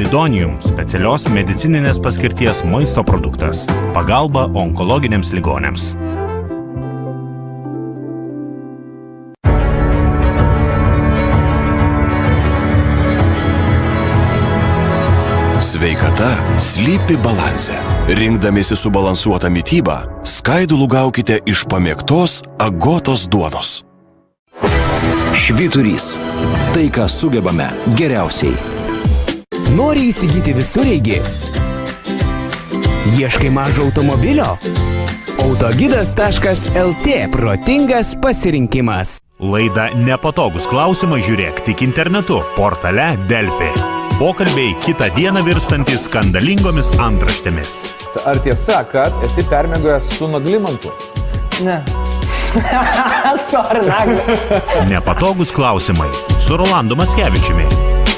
Kozidonium – specialios medicininės paskirties maisto produktas. Pagalba onkologiniams ligoniams. Sveikata slypi balanse. Rinkdamiesi subalansuotą mitybą, skaidulų gaukite iš pamėgtos Agotos duonos. Švyturys. Tai, ką sugebame geriausiai. Nori įsigyti visureigį? Ieškai mažo automobilio? Autogidas.lt – protingas pasirinkimas. Laida Nepatogus klausimai žiūrėk tik internetu, portale Delfi. Pokalbiai kitą dieną virstantis skandalingomis antraštėmis. Ar tiesa, kad esi permiegojęs su Naglimantu? Ne. Sorry, Nagli. Nepatogus klausimai su Rolandu Mackevičiumi.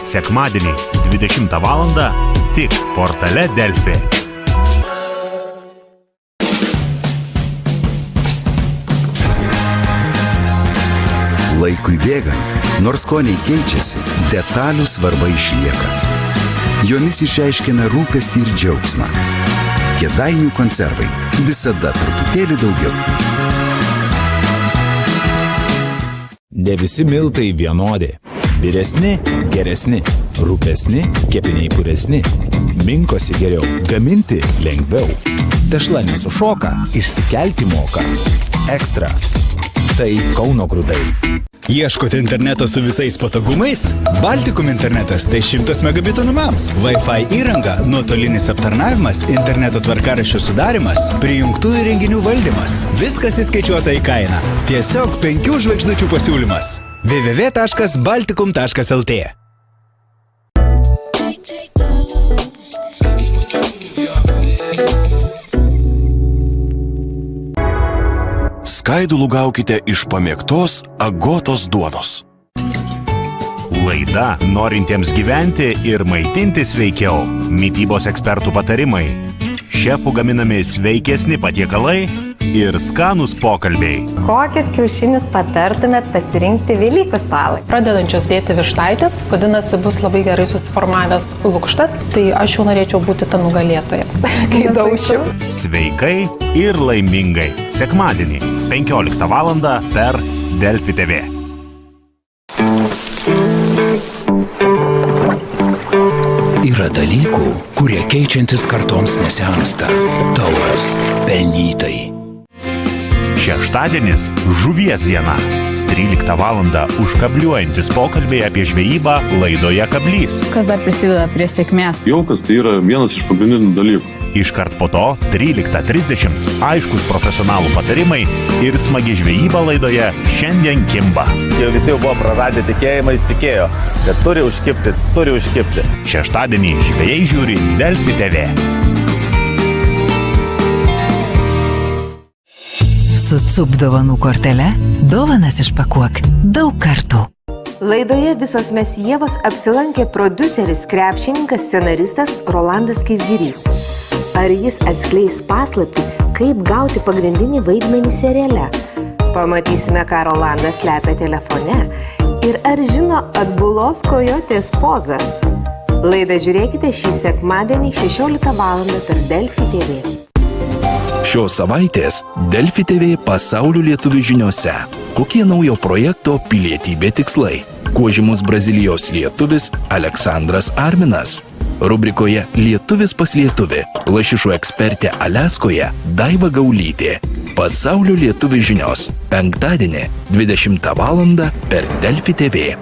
Sekmadienį 20 val. Tik portale Delfi. Laikui bėgant, nors skoniai keičiasi, detalių svarba išlieka. Jomis išreiškime rūpestį ir džiaugsmą. Kėdainių konservai – visada truputėlį daugiau. Ne visi miltai vienodi. Vyresni – geresni. Rūpesni – kepiniai puresni. Minkosi geriau, gaminti lengviau. Tešla nesušoka, išsikelti moka. Ekstra. Tai Kauno grūdai. Ieškote interneto su visais patogumais? Baltikum internetas tai 100 megabitų namams, Wi-Fi įranga, nuotolinis aptarnavimas, interneto tvarkaraščių sudarimas, prijungtų įrenginių valdymas. Viskas įskaičiuota į kainą. Tiesiog 5 žvaigždučių pasiūlymas. www.baltikum.lt. Skaidulų gaukite iš pamėgtos Agotos duonos. Laida norintiems gyventi ir maitintis sveikiau. Mitybos ekspertų patarimai. Šefų gaminami sveikesni patiekalai ir skanūs pokalbiai. Kokius kiaušinius patartumėt pasirinkti Velykų stalai? Pradedančios dėti vištaitis, vadinasi, bus labai gerai susiformavęs lukštas, tai aš jau norėčiau būti ta nugalėtoja, kai daušiu. Sveikai ir laimingai. Sekmadienį 15 val. Per Delfi TV. Yra dalykų, kurie keičiantis kartoms nesensta. Tauras, pelnytai. Šeštadienis – žuvies diena. 13 val. Užkabliuojantis pokalbiai apie žvejybą laidoje Kablys. Kas dar prisideda prie sėkmės? Jaukas tai yra vienas iš pagrindinių dalykų. Iškart po to 13:30 aiškus profesionalų patarimai ir smagi žvejyba laidoje Šiandien kimba. Jau visi buvo praradę tikėjimą, jis tikėjo, kad turi užkibti. Šeštadienį žvejai žiūri Delfi TV. Su CUP dovanų kortele dovanas išpakuok daug kartų. Laidoje Visos mes Ievos apsilankė prodiuseris, krepšininkas, scenaristas Rolandas Keizgirys. Ar jis atskleis paslaptį, kaip gauti pagrindinį vaidmenį seriale? Pamatysime, ką Rolandas slepia telefone. Ir ar žino atbulos kojotės pozą? Laidą žiūrėkite šį sekmadienį 16 val. Per Delfi TV. Šios savaitės Delfi TV pasaulio lietuvių žiniose. Kokie naujo projekto pilietybė tikslai? Kuo žymus Brazilijos lietuvis Aleksandras Arminas? Rubrikoje Lietuvis pas lietuvį lašišų ekspertė Aliaskoje Daiva Gaulytė. Pasaulio lietuvių žinios. Penktadienį 20 val. Per Delfi TV.